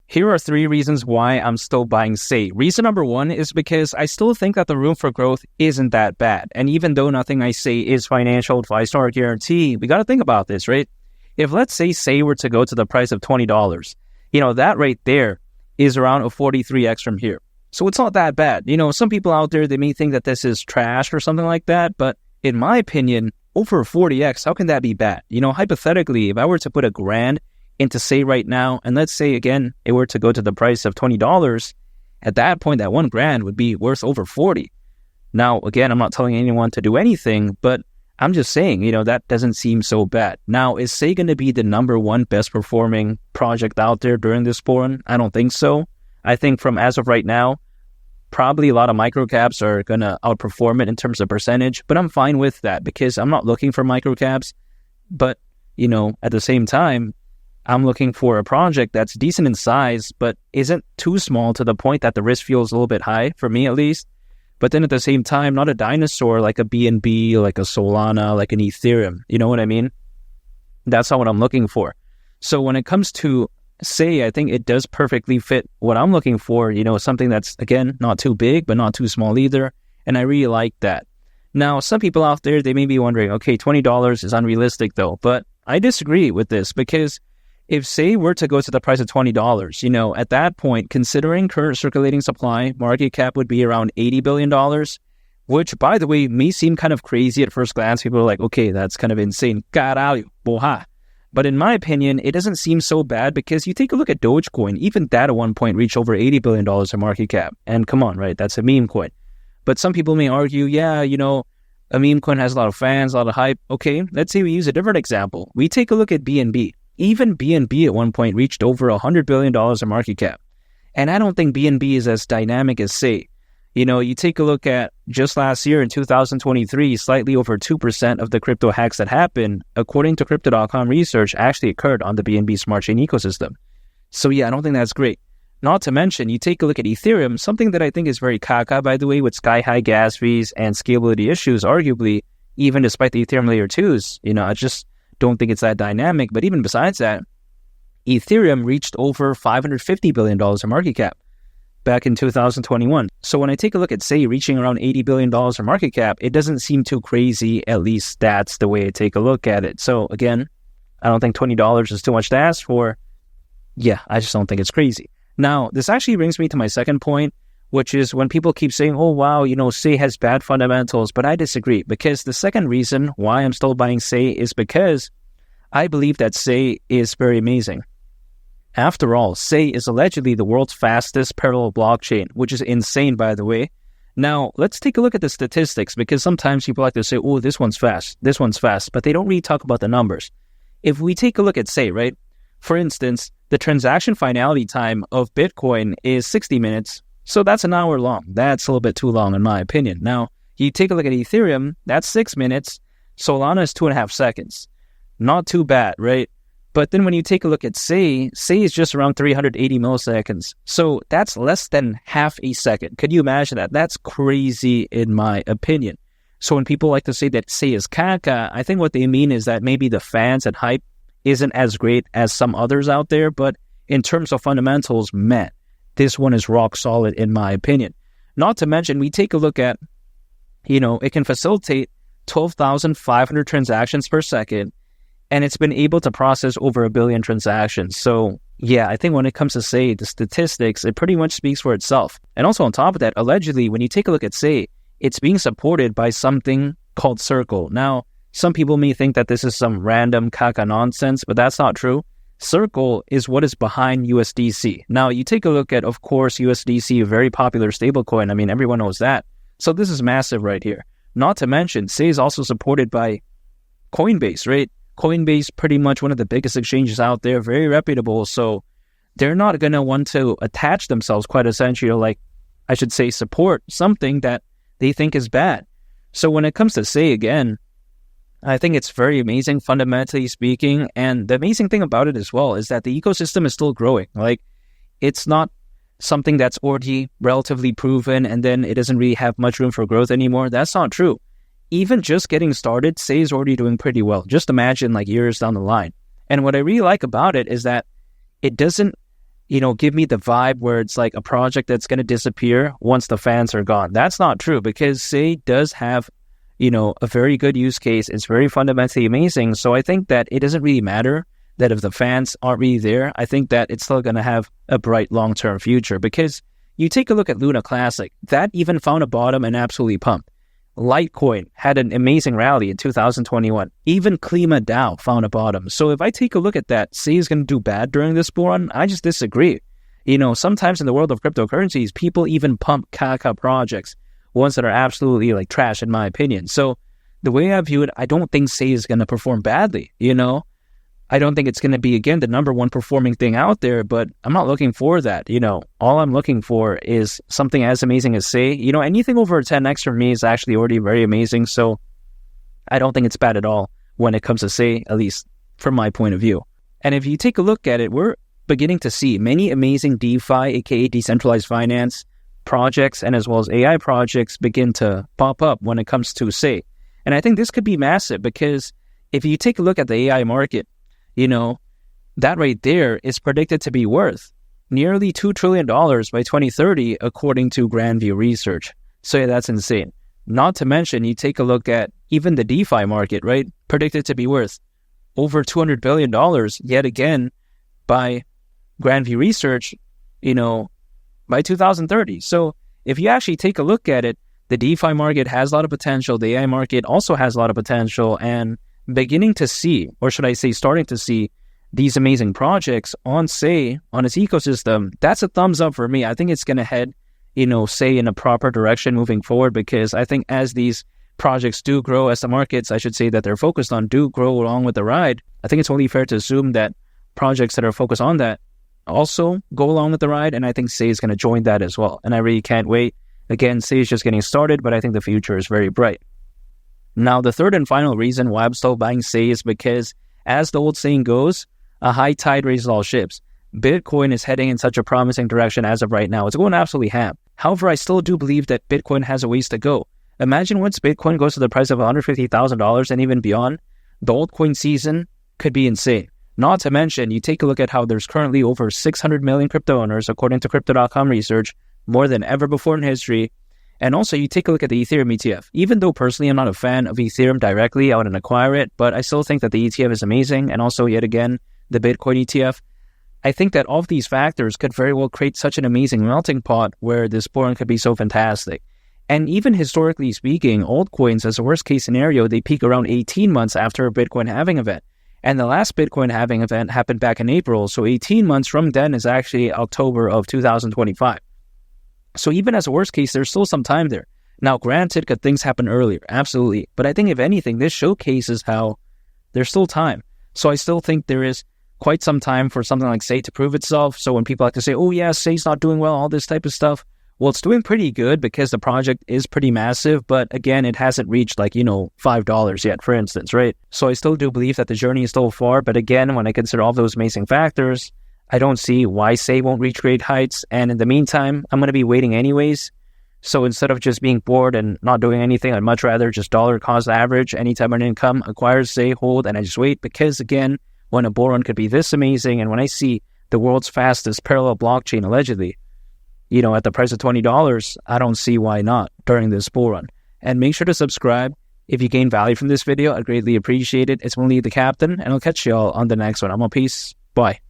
Here are 3 reasons why I'm still buying SEI. Reason number 1 is because I still think that the room for growth isn't that bad. And even though nothing I say is financial advice or guarantee, we got to think about this, right? If let's say SEI were to go to the price of $20, that right there is around a 43x from here. So it's not that bad. Some people out there, they may think that this is trash or something like that. But in my opinion, over 40x, how can that be bad? Hypothetically, if I were to put $1,000 into SEI right now, and let's say again, it were to go to the price of $20, at that point, that $1,000 would be worth over 40. Now, again, I'm not telling anyone to do anything, but I'm just saying, that doesn't seem so bad. Now, is SEI going to be the number 1 best performing project out there during this run? I don't think so. I think from as of right now, probably a lot of microcaps are going to outperform it in terms of percentage, but I'm fine with that because I'm not looking for microcaps. But, at the same time, I'm looking for a project that's decent in size, but isn't too small to the point that the risk feels a little bit high, for me at least. But then at the same time, not a dinosaur like a BNB, like a Solana, like an Ethereum. You know what I mean? That's not what I'm looking for. So when it comes to SEI, I think it does perfectly fit what I'm looking for. Something that's, again, not too big, but not too small either. And I really like that. Now, some people out there, they may be wondering, okay, $20 is unrealistic though. But I disagree with this because if SEI were to go to the price of $20, at that point, considering current circulating supply, market cap would be around $80 billion, which, by the way, may seem kind of crazy at first glance. People are like, okay, that's kind of insane. Caralho, porra. But in my opinion, it doesn't seem so bad because you take a look at Dogecoin, even that at one point reached over $80 billion in market cap. And come on, right? That's a meme coin. But some people may argue, yeah, a meme coin has a lot of fans, a lot of hype. Okay, let's say we use a different example. We take a look at BNB. Even BNB at one point reached over $100 billion in market cap. And I don't think BNB is as dynamic as SEI. You take a look at just last year in 2023, slightly over 2% of the crypto hacks that happened, according to Crypto.com research, actually occurred on the BNB Smart Chain ecosystem. So yeah, I don't think that's great. Not to mention, you take a look at Ethereum, something that I think is very caca, by the way, with sky-high gas fees and scalability issues, arguably, even despite the Ethereum Layer 2s, I just don't think it's that dynamic. But even besides that, Ethereum reached over $550 billion in market cap back in 2021. So when I take a look at SEI reaching around $80 billion in market cap, it doesn't seem too crazy. At least that's the way I take a look at it. So again, I don't think $20 is too much to ask for. Yeah, I just don't think it's crazy. Now, this actually brings me to my second point, which is when people keep saying, oh, wow, SEI has bad fundamentals, but I disagree because the second reason why I'm still buying SEI is because I believe that SEI is very amazing. After all, SEI is allegedly the world's fastest parallel blockchain, which is insane, by the way. Now, let's take a look at the statistics because sometimes people like to say, oh, this one's fast, but they don't really talk about the numbers. If we take a look at SEI, right? For instance, the transaction finality time of Bitcoin is 60 minutes. So that's an hour long. That's a little bit too long in my opinion. Now, you take a look at Ethereum, that's 6 minutes. Solana is 2.5 seconds. Not too bad, right? But then when you take a look at SEI is just around 380 milliseconds. So that's less than half a second. Could you imagine that? That's crazy in my opinion. So when people like to say that SEI is caca, I think what they mean is that maybe the fans and hype isn't as great as some others out there. But in terms of fundamentals, man, this one is rock solid in my opinion. Not to mention, we take a look at, it can facilitate 12,500 transactions per second, and it's been able to process over 1 billion transactions. So yeah, I think when it comes to SEI, the statistics, it pretty much speaks for itself. And also on top of that, allegedly, when you take a look at SEI, it's being supported by something called Circle. Now, some people may think that this is some random caca nonsense, but that's not true. Circle is what is behind USDC. Now, you take a look at, of course, USDC, a very popular stablecoin. I mean, everyone knows that. So this is massive right here. Not to mention, SEI is also supported by Coinbase, right? Coinbase, pretty much one of the biggest exchanges out there, very reputable. So they're not going to want to attach themselves quite essentially, or support something that they think is bad. So when it comes to SEI, again, I think it's very amazing, fundamentally speaking. And the amazing thing about it as well is that the ecosystem is still growing. It's not something that's already relatively proven and then it doesn't really have much room for growth anymore. That's not true. Even just getting started, SEI is already doing pretty well. Just imagine years down the line. And what I really like about it is that it doesn't give me the vibe where it's like a project that's going to disappear once the fans are gone. That's not true, because SEI does have, a very good use case. It's very fundamentally amazing. So I think that it doesn't really matter that if the fans aren't really there. I think that it's still going to have a bright long-term future, because you take a look at Luna Classic, that even found a bottom and absolutely pumped. Litecoin had an amazing rally in 2021. Even Klima DAO found a bottom. So if I take a look at that, SEI is going to do bad during this bull run, I just disagree. Sometimes in the world of cryptocurrencies, people even pump caca projects, ones that are absolutely like trash in my opinion. So the way I view it, I don't think SEI is going to perform badly, I don't think it's going to be, again, the number one performing thing out there, but I'm not looking for that. All I'm looking for is something as amazing as SEI. Anything over a 10x for me is actually already very amazing. So I don't think it's bad at all when it comes to SEI, at least from my point of view. And if you take a look at it, we're beginning to see many amazing DeFi, aka decentralized finance projects, and as well as AI projects begin to pop up when it comes to SEI. And I think this could be massive, because if you take a look at the AI market, that right there is predicted to be worth nearly $2 trillion by 2030, according to Grandview Research. So yeah, that's insane. Not to mention, you take a look at even the DeFi market, right? Predicted to be worth over $200 billion, yet again, by Grandview Research, by 2030. So if you actually take a look at it, the DeFi market has a lot of potential. The AI market also has a lot of potential, and beginning to see, or should I say starting to see, these amazing projects on SEI, on its ecosystem, that's a thumbs up for me. I think it's going to head, SEI in a proper direction moving forward, because I think as these projects do grow, as the markets, I should say, that they're focused on do grow along with the ride, I think it's only fair to assume that projects that are focused on that also go along with the ride, and I think SEI is going to join that as well. And I really can't wait. Again, SEI is just getting started, but I think the future is very bright. Now, the third and final reason why I'm still buying SEI is because, as the old saying goes, a high tide raises all ships. Bitcoin is heading in such a promising direction as of right now. It's going absolutely ham. However, I still do believe that Bitcoin has a ways to go. Imagine once Bitcoin goes to the price of $150,000 and even beyond, the altcoin season could be insane. Not to mention, you take a look at how there's currently over 600 million crypto owners, according to Crypto.com research, more than ever before in history. And also, you take a look at the Ethereum ETF. Even though personally I'm not a fan of Ethereum directly, I wouldn't acquire it, but I still think that the ETF is amazing. And also, yet again, the Bitcoin ETF. I think that all of these factors could very well create such an amazing melting pot where this bull run could be so fantastic. And even historically speaking, altcoins, as a worst case scenario, they peak around 18 months after a Bitcoin halving event. And the last Bitcoin halving event happened back in April. So 18 months from then is actually October of 2025. So even as a worst case, there's still some time there. Now, granted, could things happen earlier? Absolutely. But I think if anything, this showcases how there's still time. So I still think there is quite some time for something like SEI to prove itself. So when people like to say, oh yeah, SEI's not doing well, all this type of stuff. Well, it's doing pretty good because the project is pretty massive. But again, it hasn't reached $5 yet, for instance, right? So I still do believe that the journey is still far. But again, when I consider all those amazing factors, I don't see why SEI won't reach great heights. And in the meantime, I'm going to be waiting anyways. So instead of just being bored and not doing anything, I'd much rather just dollar cost average, anytime an income, acquire, SEI, hold, and I just wait. Because again, when a bull run could be this amazing, and when I see the world's fastest parallel blockchain allegedly, at the price of $20, I don't see why not during this bull run. And make sure to subscribe. If you gain value from this video, I'd greatly appreciate it. It's only the captain, and I'll catch y'all on the next one. I'm on peace. Bye.